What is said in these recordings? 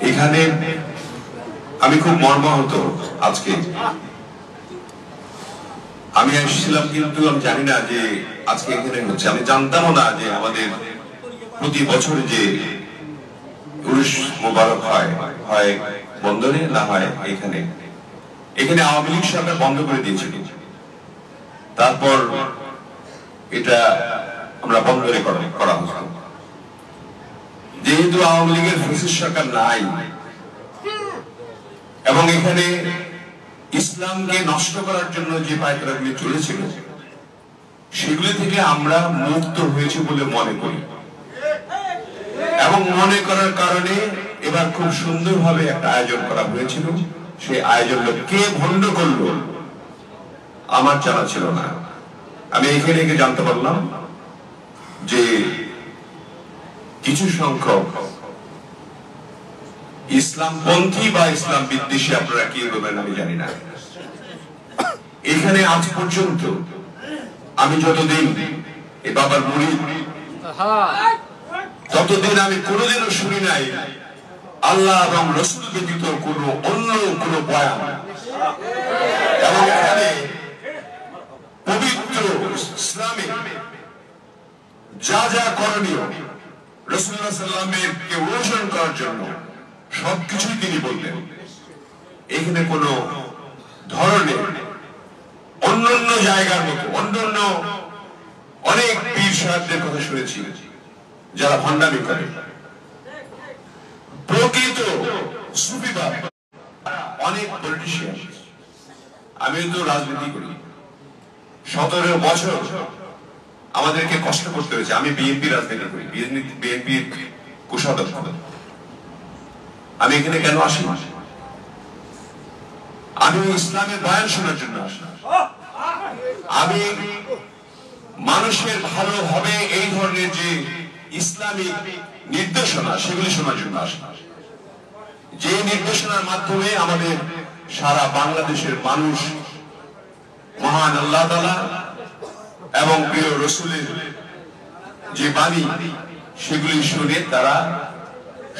এখানে আমি খুব মর্মাহত। আজকে আমি এসেছিলাম, কিন্তু আমি জানি না যে আজকে এখানে হচ্ছে। আমি জানতামও না যে আমাদের প্রতি বছর যে উরুস মোবারক হয় বন্দরে, না হয় এখানে। এখানে আওয়ামী লীগ সরকার বন্ধ করে দিয়েছিল, তারপর এটা আমরা বন্দরে করা হতো। যেহেতু আওয়ামী লীগের ফ্যাসিস্ট সরকার নাই এবং এখানে ইসলামকে নষ্ট করার জন্য যে পায়তারাগুলি চলেছিল সেগুলি থেকে আমরা মুক্ত হয়েছি বলে মনে করি, এবং মনে করার কারণে এবার খুব সুন্দরভাবে একটা আয়োজন করা হয়েছিল। সেই আয়োজনটা কে ভণ্ড করলো আমার জানা ছিল না। আমি এখানে জানতে পারলাম যে কিছু সংখ্যক ইসলামপন্থী বা ইসলাম বিদ্বেষী, আপনারা কি বলবেন আমি জানি না, এখানে আজ পর্যন্ত আমি যতদিন এ বাবার মুরিদ, ততদিন আমি কোনোদিনও শুনি নাই আল্লাহ এবং রাসূল ব্যতীত অন্য কোনো বয়ান। এবং এখানে পবিত্র ইসলামে যা যা করণীয় রাসূলুল্লাহ সাল্লাল্লাহু আলাইহি ওয়াসাল্লামকে অনুসরণ করার জন্য সবকিছুই তিনি বললেন। এখানে কোন ধরনের অন্যান্য জায়গার মতো অন্যান্য অনেক পীর সাহেবদের কথা শুনেছি যারা ভণ্ডামি করে, প্রকৃত সুফিবাদ অনেক পলিটিশিয়ান। আমি তো রাজনীতি করি, 17 বছর আমাদেরকে কষ্ট করতে হয়েছে। আমি বিএনপি রাজনীতি করি, বিএনপির কোষাধ্যক্ষ। আমি এখানে কেন আসি? আমি ইসলামের বয়ান শোনার জন্য আসি। আমি মানুষের ভালো হবে এই ধরনের যে ইসলামিক নির্দেশনা সেগুলি শোনার জন্য আসি, যে নির্দেশনার মাধ্যমে আমাদের সারা বাংলাদেশের মানুষ মহান আল্লাহ তাআলা এবং প্রিয় রাসূলের যে বাণী সেগুলি শুনে তারা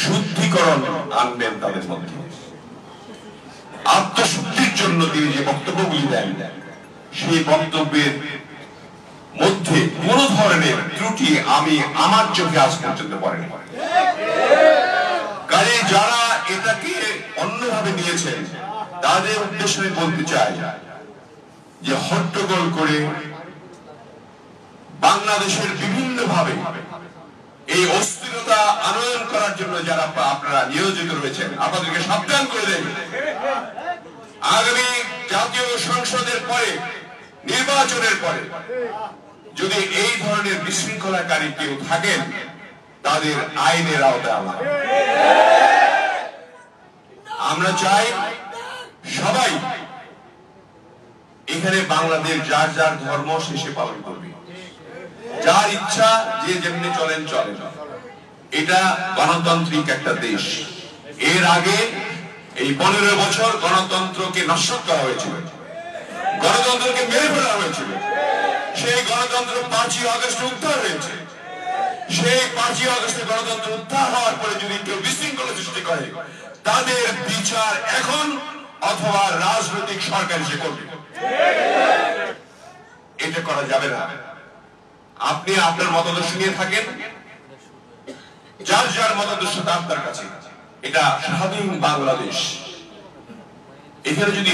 শুদ্ধিকরণ আনবেন তাদের মধ্যে। আত্মশুদ্ধির জন্য তিনি যে বক্তব্যগুলি দেন সেই বক্তব্যের মধ্যে কোন ধরনের ত্রুটি আমি আমার চোখে আজ পর্যন্ত পড়েনি। কাজে যারা এটাকে অন্যভাবে নিয়েছেন তাদের উদ্দেশ্যে বলতে চাই যে হট্টগোল করে বাংলাদেশের বিভিন্ন ভাবে এই অস্থিরতা আনয়ন করার জন্য যারা আপনারা নিয়োজিত রয়েছেন, আপনাদেরকে সাবধান করে দেন। আগামী জাতীয় সংসদের পরে, নির্বাচনের পরে যদি এই ধরনের বিশৃঙ্খলাকারী কেউ থাকেন তাদের আইনের আওতায় আনা হবে। আমরা চাই সবাই এখানে বাংলাদেশ যার যার ধর্ম শেষে পালন করবে, যার ইচ্ছা যে যেমনি চলেন। এটা গণতান্ত্রিক একটা দেশ। এর আগে এই 15 বছর গণতন্ত্রকে নষ্ট করা হয়েছিল, গণতন্ত্রকে মেরে ফেলা হয়েছিল। সেই গণতন্ত্র 5ই আগস্ট উদ্ধার হয়েছে। সেই 5ই আগস্টে গণতন্ত্র উদ্ধার হওয়ার পরে যদি কেউ বিশৃঙ্খলা সৃষ্টি করে তাদের বিচার এখন অথবা রাজনৈতিক সরকার এসে করবে। এটা করা যাবে না। আপনি আপনার মতাদর্শ নিয়ে থাকেন, যার যার মতাদর্শ তার কাছে। এটা স্বাধীন বাংলাদেশ। এখানে যদি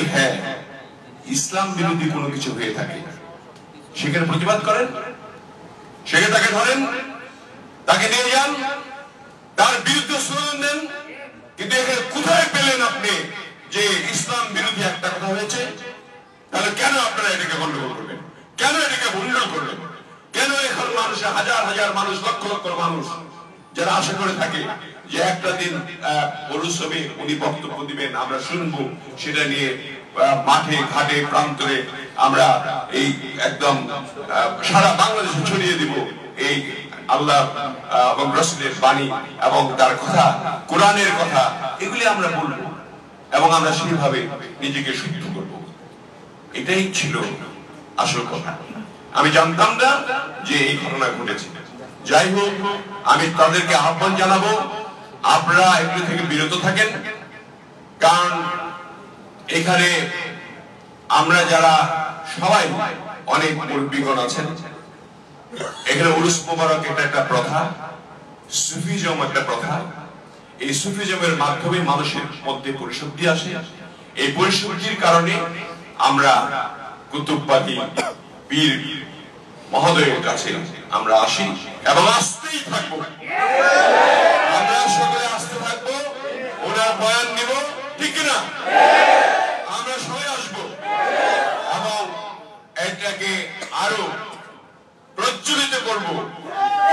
ইসলাম বিরোধী কোনো কিছু হয়ে থাকে সেখানে প্রতিবাদ করেন, সেখানে তাকে ধরেন, তাকে নিয়ে যান, তার বিরুদ্ধে স্লোগান দেন। কিন্তু এখানে কোথায় পেলেন আপনি যে ইসলাম বিরোধী একটা কথা হয়েছে? তাহলে কেন আপনারা এটাকে গন্ডগোল করবেন? কেন এটাকে ভণ্ডুল করবেন? কেন এখন মানুষের হাজার হাজার মানুষ, লক্ষ লক্ষ মানুষ যারা আশা করে থাকে যে একটা দিন পৌরসভে উনি বক্তব্য দিবেন, আমরা শুনবো, সেটা নিয়ে মাঠে ঘাটে প্রান্তরে আমরা এই একদম সারা বাংলাদেশে ছড়িয়ে দিব এই আল্লাহ এবং রাসূলের বাণী এবং তার কথা, কোরআনের কথা, এগুলি আমরা বলবো এবং আমরা সেইভাবে নিজেকে শুদ্ধ করব। এটাই ছিল আসল কথা। আমি জানতাম না যে এই ঘটনা ঘটেছে। যাই হোক, আমি তাদেরকে আহ্বান জানাবো, আপনারা আপনারা একটু থেকে বিরত থাকেন, কারণ এখানে আমরা যারা সবাই অনেক মুরব্বীগণ আছেন। এখানে উরুস মোবারক এটা একটা প্রথা, সুফিজম একটা প্রথা। এই সুফিজমের মাধ্যমে মানুষের মধ্যে পরিশুদ্ধি আসে। এই পরিশুদ্ধির কারণে আমরা কুতুববাদী পীর মহোদয়ের কাছে আমরা আসি এবং আসতেই থাকবো। আমরা সকলে আসতে থাকবো, ওনার বয়ান নিব, ঠিক না? আমরা সবাই আসবো এবং এটাকে আরো প্রজ্বলিত করব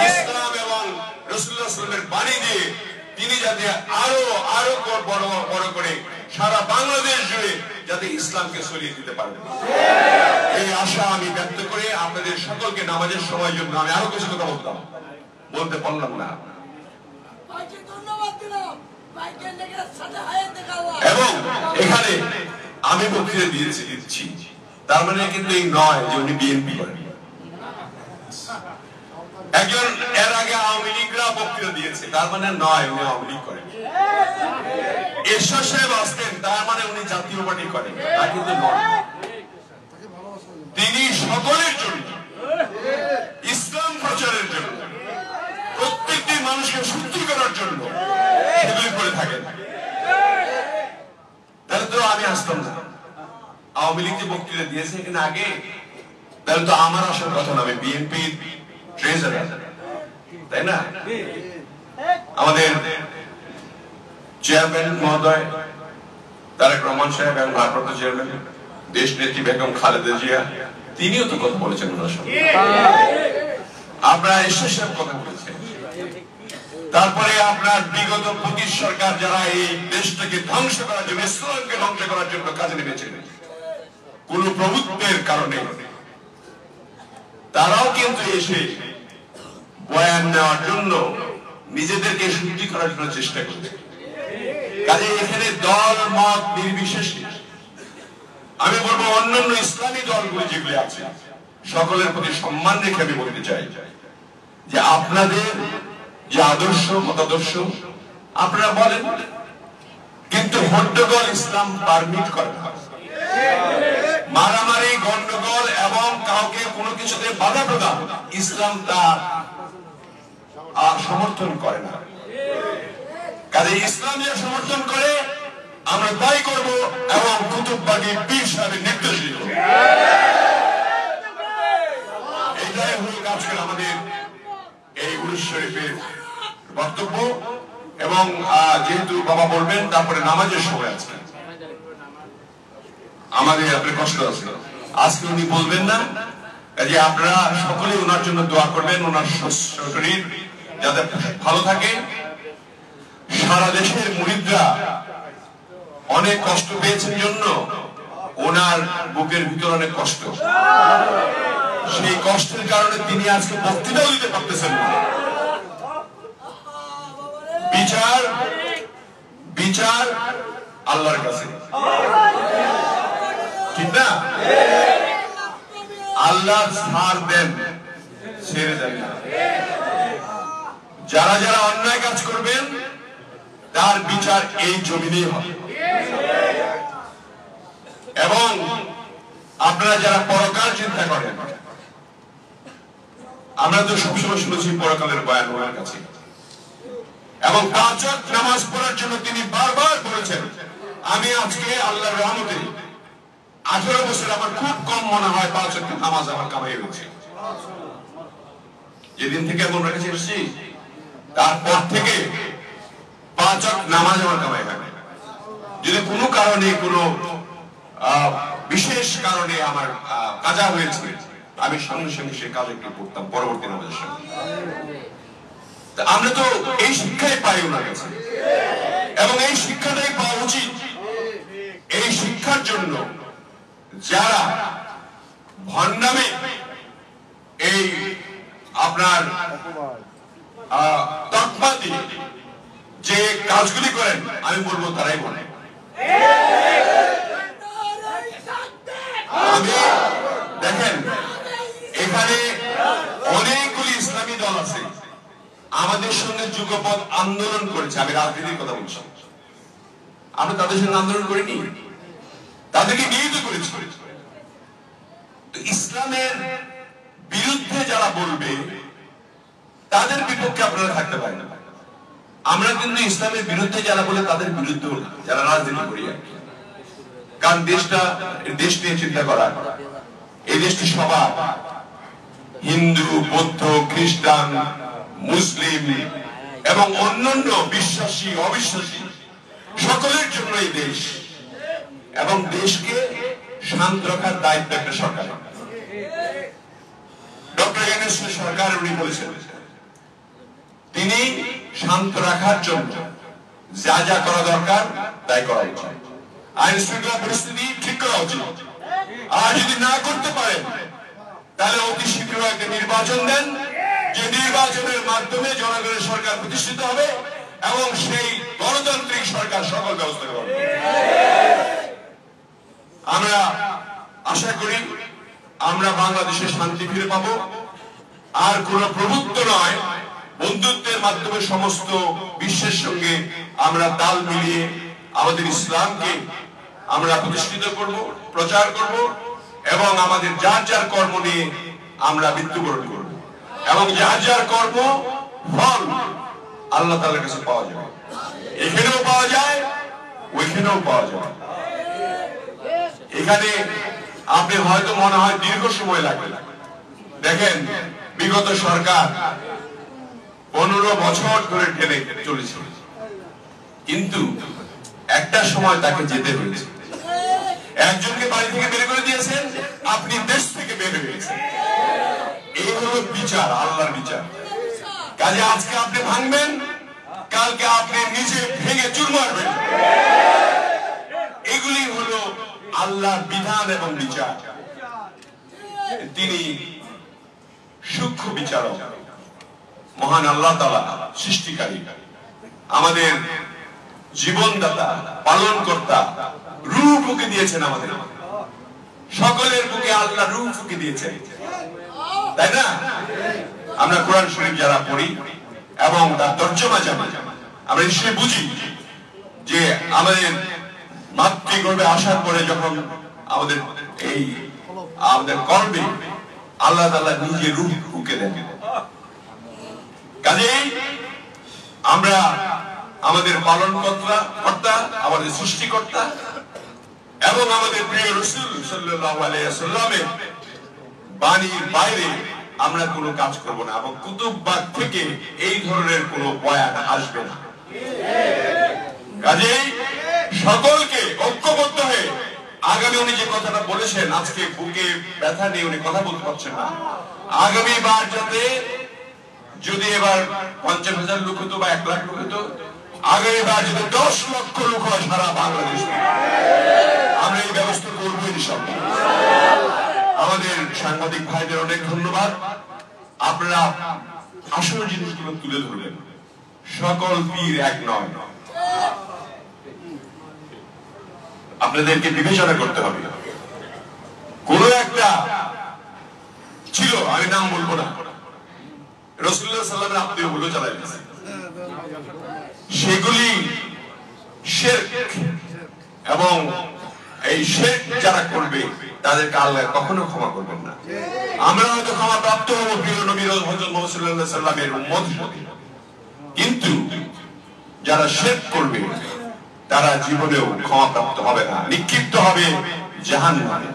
ইসলাম এবং রাসূলুল্লাহ সাল্লাল্লাহু আলাইহি ওয়াসাল্লামের বাণী দিয়ে। তিনি যাতে আরো আরো বড় করে সারা বাংলাদেশ জুড়ে যাতে ইসলামকে ছড়িয়ে দিতে পারেন, এই আশা আমি ব্যক্ত করে আপনাদের সকলকে নামাজের সময়ের জন্য আমি আরো কিছু কথা বলতে পারলাম না। এবং এখানে আমি বক্তৃতা দিচ্ছি, তার মানে কিন্তু এই নয় যে উনি বিএনপি করেন। একজন এর আগে আওয়ামী লীগরা বক্তৃতা দিয়েছে, তার মানে নয় উনি আওয়ামী লীগ করেন। এরশাদ সাহেব আসতেন, তার মানে উনি জাতীয় পার্টি করেন, তা কিন্তু নয়। তিনি সকলের জন্য, ইসলাম প্রচারের জন্য, প্রত্যেকটি মানুষকে শুদ্ধি করার জন্য সেগুলি করে থাকেন। তাহলে তো আমি আসতাম না। আওয়ামী লীগ যে বক্তৃতা দিয়েছে এখানে আগে, তাহলে তো আমার আসার কথা না। আমি বিএনপি ট্রেজারার, তাই না? আমাদের চেয়ারম্যান মহোদয় তারেক রহমান সাহেব এবং ভারপ্রাপ্ত চেয়ারম্যান দেশ নেত্রী বেগম খালেদা জিয়া, তিনিও তো কথা বলেছেন ওনার সঙ্গে। আপনারা এরশাদ সাহেব কথা বলেছেন। তারপরে আপনার বিগত 25 সরকার যারা এই দেশটাকে ধ্বংস করার জন্য, ইসলামকে ধ্বংস করার জন্য কাজে নেমেছেন কোন প্রভুত্বের কারণে, তারাও কিন্তু এসে বয়ান নেওয়ার জন্য নিজেদেরকে শুদ্ধি করার জন্য চেষ্টা করছে। কাজে এখানে দল মত নির্বিশেষে আমি বলবো অন্যান্য ইসলামী দলগুলি যেগুলি আছে সকলের প্রতি সম্মান রেখে আমি বলতে চাই যে আপনাদের যে আদর্শ মতাদর্শ আপনারা বলেন, কিন্তু হট্টগোল ইসলাম পারমিট করে না। মারামারি, গন্ডগোল এবং কাউকে কোনো কিছুতে বাধা প্রদান ইসলাম তা সমর্থন করে না। কাজে ইসলাম যে সমর্থন করে আমরা তাই করব এবং কুতুববাদী পীর সাহেবের নির্দেশ দিব। এটাই হল আজকের আমাদের এই উরুস শরীফের বক্তব্য। এবং যেহেতু বাবা বলবেন তারপরে নামাজের সময় আছে, আমাদের আপনার কষ্ট আছে, আজকে উনি বলবেন না। কাজে আপনারা সকলে ওনার জন্য দোয়া করবেন, ওনার শরীর যাতে ভালো থাকে। সারা দেশের মুরিদরা অনেক কষ্ট পেয়েছেন জন্য ওনার বুকের ভিতর অনেক কষ্ট, সেই কষ্টের কারণে তিনি আজকে বক্তৃতাও দিতে পারতেছেন না। বিচার বিচার আল্লাহর কাছে, ঠিক না? আল্লাহ ছাড় দেন, ছেড়ে দেন না। যারা যারা অন্যায় কাজ করবেন তার বিচার এই জমিনেই হবে। এবং আপনারা যারা পরকাল চিন্তা করেন, আমরা তো সবসময় শুনেছি পরকালের বয়ান ওনার কাছে, এবং 5 ওয়াক্ত নামাজ পড়ার জন্য তিনি বারবার বলেছেন। আমি আজকে আল্লাহর রহমতে 18 বছর আমার খুব কম মনে হয় 5 ওয়াক্ত নামাজ আমার কামাই হয়েছে। যেদিন থেকে আমি ওনার কাছে এসেছি তারপর থেকে 5 ওয়াক্ত নামাজ আমার কামাই হয়। যদি কোনো কারণে কোনো বিশেষ কারণে আমার কাজা হয়েছে, আমি সঙ্গে সঙ্গে সে কাজ একটু করতাম পরবর্তী নামাজের সঙ্গে। আমরা তো এই শিক্ষাই পাই ওনার কাছে, এবং এই শিক্ষাটাই পাওয়া উচিত। এই শিক্ষার জন্য যারা ভণ্ডামে এই আপনার তকমা দিয়ে যে কাজগুলি করেন, আমি বলবো তারাই বলে। আমি দেখেন এখানে অনেকগুলি ইসলামী দল আছে, আমাদের সঙ্গে যুগপৎ আন্দোলন করেছে, আমি রাজনীতির কথা বলছি, আমরা তাদের সঙ্গে আন্দোলন করিনি, তাদেরকে নিয়োজিত করেছি। তো ইসলামের বিরুদ্ধে যারা বলবে তাদের বিপক্ষে আপনারা থাকতে পারেন। আমরা কিন্তু ইসলামের বিরুদ্ধে যারা বলে তাদের বিরুদ্ধে যারা রাজনীতি করি, কারণ দেশ নিয়ে চিন্তা করা, এই দেশটি সবার, হিন্দু, বৌদ্ধ, খ্রিস্টান, মুসলিম এবং অন্যান্য বিশ্বাসী অবিশ্বাসী সকলের জন্য এই দেশ, এবং দেশকে শান্ত রাখার দায়িত্ব একটা সরকার। ডক্টর ইউনূস সরকার উনি বলেছেন তিনি শান্ত রাখার জন্য যা যা করা দরকার তাই করা উচিত, আইন শৃঙ্খলা পরিস্থিতি ঠিক করা উচিত। আর যদি না করতে পারেন তাহলে অতি শীঘ্র একটা নির্বাচন দেন, যে নির্বাচনের মাধ্যমে জনগণের সরকার প্রতিষ্ঠিত হবে এবং সেই গণতান্ত্রিক সরকার সকল ব্যবস্থা করবে। আমরা আশা করি আমরা বাংলাদেশে শান্তি ফিরে পাবো, আর কোন প্রভুত্ব নয়, বন্ধুত্বের মাধ্যমে সমস্ত বিশ্বের সঙ্গে আমরা তাল মিলিয়ে আমাদের ইসলামকে আমরা প্রতিষ্ঠিত করব, প্রচার করব, এবং আমাদের যার যার কর্ম নিয়ে আমরা মৃত্যুবরণ করব, এবং যার যার কর্ম ফল আল্লাহ তাআলার কাছে পাওয়া যাবে, এখানেও পাওয়া যায় ওইখানেও পাওয়া যায়। এখানে আপনি হয়তো মনে হয় দীর্ঘ সময় লাগবে, দেখেন বিগত সরকার 15 বছর ধরে ঠেলে চলেছে, কিন্তু একটা সময় তাকে যেতে হয়েছে। একজনকে বাড়ি থেকে বের করে দিয়েছেন, আপনি দেশ থেকে বের হয়েছেন। এই হলো বিচার, আল্লাহর বিচার। কাজে আজকে আপনি ভাঙবেন, কালকে আপনি নিজে ভেঙে চুর মারবেন। এগুলি হলো আল্লাহর বিধান এবং বিচার। তিনি সূক্ষ্ম বিচারক, মহান আল্লাহ তাআলা সৃষ্টিকারী, আমাদের জীবনদাতা, পালনকর্তা, রূহ ফুঁকে দিয়েছেন আমাদের, সকলের বুকে আল্লাহ রূহ ফুঁকে দিয়েছেন, তাই না? আমরা কোরআন শরীফ যারা পড়ি এবং তার তর্জমা জানি, আমরা নিশ্চয়ই বুঝি যে আমাদের মাতৃগর্ভে আসার পরে যখন আমাদের কর্মে আল্লাহ তাআলা নিজে রূহ ফুঁকে দেন। কাজেই আমরা আমাদের পালনকর্তা, আমাদের সৃষ্টিকর্তা এবং আমাদের প্রিয় রাসূল সাল্লাল্লাহু আলাইহি ওয়াসাল্লামের বাণীর বাইরে আমরা কোনো কাজ করব না, এবং কুতুববাগ থেকে এই ধরনের কোনো বয়ান আসবে না। কাজেই সকলকে ঐক্যবদ্ধ হয়ে আগামী, উনি যে কথাটা বলেছেন, আজকে বুকে ব্যথা নিয়ে উনি কথা বলতে পারছেন না, আগামীবার যাতে, যদি এবার 50,000 লোক হতো বা 1 লাখ লোক হতো, আগামীবার যদি 10 লক্ষ লোক হয় সারা বাংলাদেশ, আমরা এই ব্যবস্থা করবো ইনশাআল্লাহ। আমাদের সাংবাদিক ভাইদের অনেক ধন্যবাদ, আপনারা আসল জিনিসগুলো তুলে ধরলেন। সকল পীর এক নয়, আপনাদেরকে বিবেচনা করতে হবে। কোন একটা ছিল, আমি নাম বলবো না, রাসূলুল্লাহ সাল্লাল্লাহু আলাইহি ওয়াসাল্লামের আত্মীয় গুলো চালাই গেছে, সেগুলি শিরক, এবং এই শিরক যারা করবে তাদেরকে আল্লাহ কখনো ক্ষমা করবেন না। আমরা হয়তো ক্ষমা প্রাপ্ত হবো প্রিয় নবী হযরত মুহাম্মদ সাল্লাল্লাহু আলাইহি ওয়াসাল্লামের উম্মত হিসেবে, কিন্তু যারা শিরক করবে তারা জীবনেও ক্ষমা প্রাপ্ত হবে না, নিক্ষিপ্ত হবে জাহান্নামে।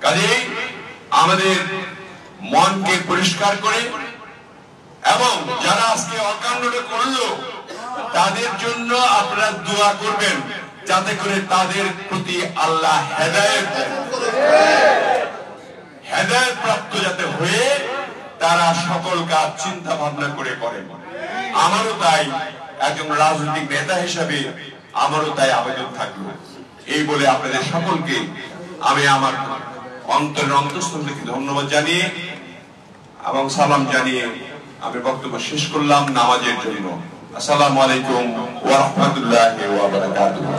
কাজেই আমাদের মনকে পরিষ্কার করে, এবং যারা আজকে অকাণ্ডটা করলো তাদের জন্য আপনারা দোয়া করবেন, যাতে করে তাদের প্রতি আল্লাহ হেদায়েত দেন, হেদায়েত প্রাপ্ত যাতে হয়ে তারা সকল কাজ চিন্তা ভাবনা করে করেন। আমারও তাই একজন রাজনৈতিক নেতা হিসেবে আমারও তাই আবেদন থাকলো। এই বলে আপনাদের সকলকে আমি আমার অন্তরের অন্তঃস্থল থেকে ধন্যবাদ জানিয়ে এবং সালাম জানিয়ে আমি বক্তব্য শেষ করলাম নামাজের জন্য। আসসালামু আলাইকুম ওয়া রাহমাতুল্লাহি ওয়া বারাকাতুহু।